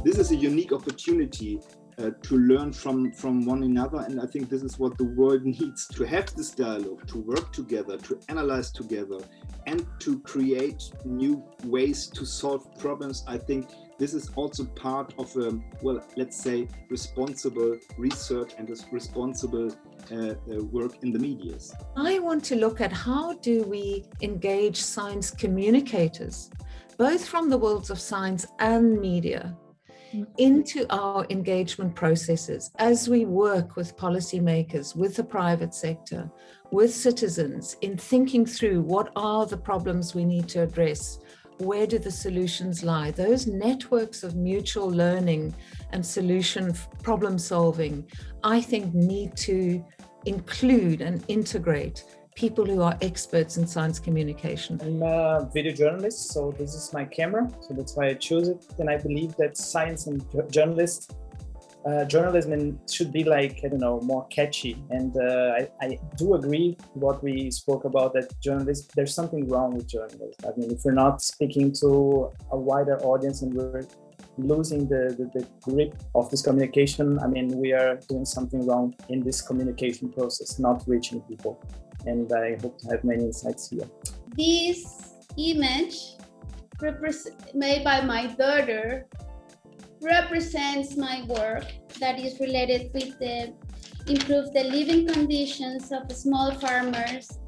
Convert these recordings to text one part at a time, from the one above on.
this is a unique opportunity to learn from one another. And I think this is what the world needs, to have this dialogue, to work together, to analyze together, and to create new ways to solve problems. I think this is also part of a, well, let's say, responsible research and responsible work in the medias. I want to look at how do we engage science communicators, both from the worlds of science and media, into our engagement processes as we work with policymakers, with the private sector, with citizens, in thinking through what are the problems we need to address, where do the solutions lie. Those networks of mutual learning and solution problem solving, I think, need to include and integrate people who are experts in science communication. I'm a video journalist, so this is my camera, so that's why I chose it. And I believe that science and journalism should be like, I don't know, more catchy. And I do agree what we spoke about, that journalists, there's something wrong with journalists. I mean, if we're not speaking to a wider audience and we're losing the grip of this communication, I mean, we are doing something wrong in this communication process, not reaching people. And I hope to have many insights here. This image made by my daughter represents my work that is related with the improve the living conditions of small farmers,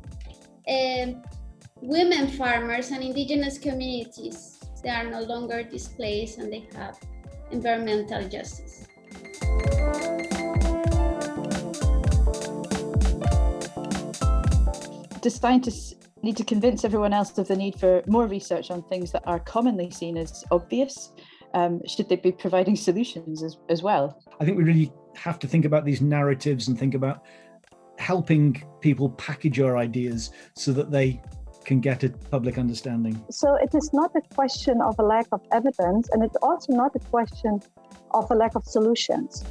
women farmers and indigenous communities. They are no longer displaced and they have environmental justice. Do scientists need to convince everyone else of the need for more research on things that are commonly seen as obvious? Should they be providing solutions as well? I think we really have to think about these narratives and think about helping people package our ideas so that they can get a public understanding. So it is not a question of a lack of evidence, and it's also not a question of a lack of solutions.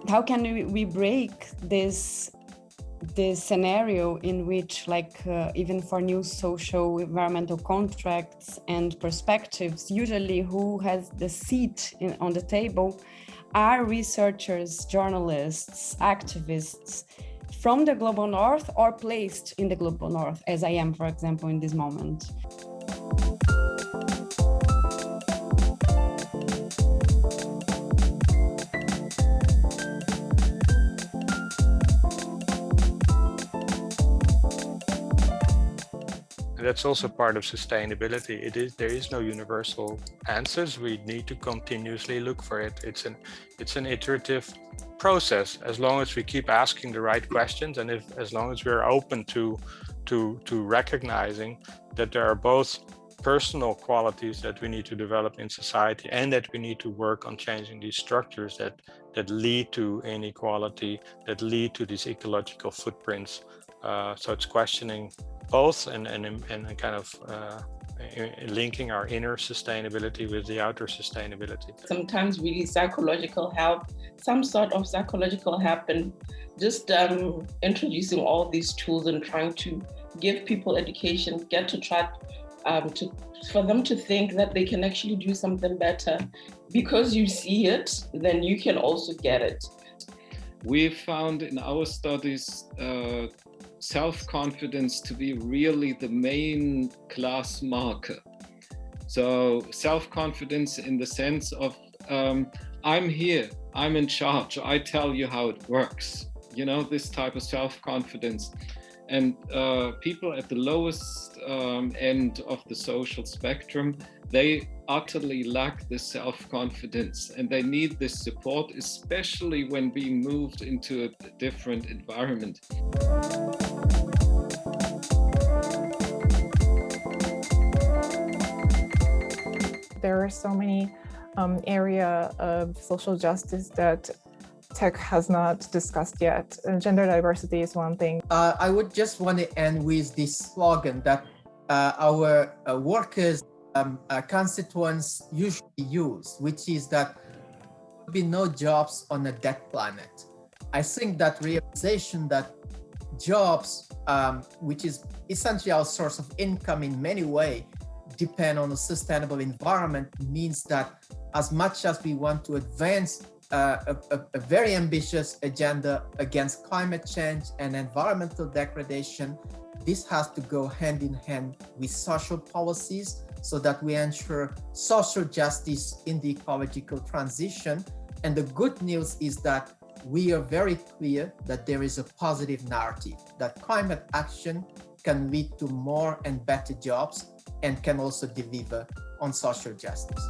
How can we break this scenario in which, even for new social environmental contracts and perspectives, usually who has the seat on the table are researchers, journalists, activists from the global north or placed in the global north, as I am, for example, in this moment. That's also part of sustainability. There is no universal answers. We need to continuously look for it. It's an iterative process. As long as we keep asking the right questions, and as long as we're open to recognizing that there are both personal qualities that we need to develop in society, and that we need to work on changing these structures that lead to inequality, that lead to these ecological footprints. So it's questioning both and kind of linking our inner sustainability with the outer sustainability. Sometimes really psychological help, some sort of psychological help, and just introducing all these tools and trying to give people education, get to try for them to think that they can actually do something better. Because you see it, then you can also get it. We found in our studies self-confidence to be really the main class marker. So self-confidence in the sense of I'm here, I'm in charge, I tell you how it works. You know, this type of self-confidence. And people at the lowest end of the social spectrum, they utterly lack this self-confidence, and they need this support, especially when being moved into a different environment. There are so many areas of social justice that tech has not discussed yet. Gender diversity is one thing. I would just want to end with this slogan that our workers, constituents usually use, which is that be no jobs on a dead planet. I think that realization that jobs, which is essentially our source of income in many ways, depend on a sustainable environment, means that as much as we want to advance a very ambitious agenda against climate change and environmental degradation, this has to go hand in hand with social policies so that we ensure social justice in the ecological transition. And the good news is that we are very clear that there is a positive narrative, that climate action can lead to more and better jobs and can also deliver on social justice.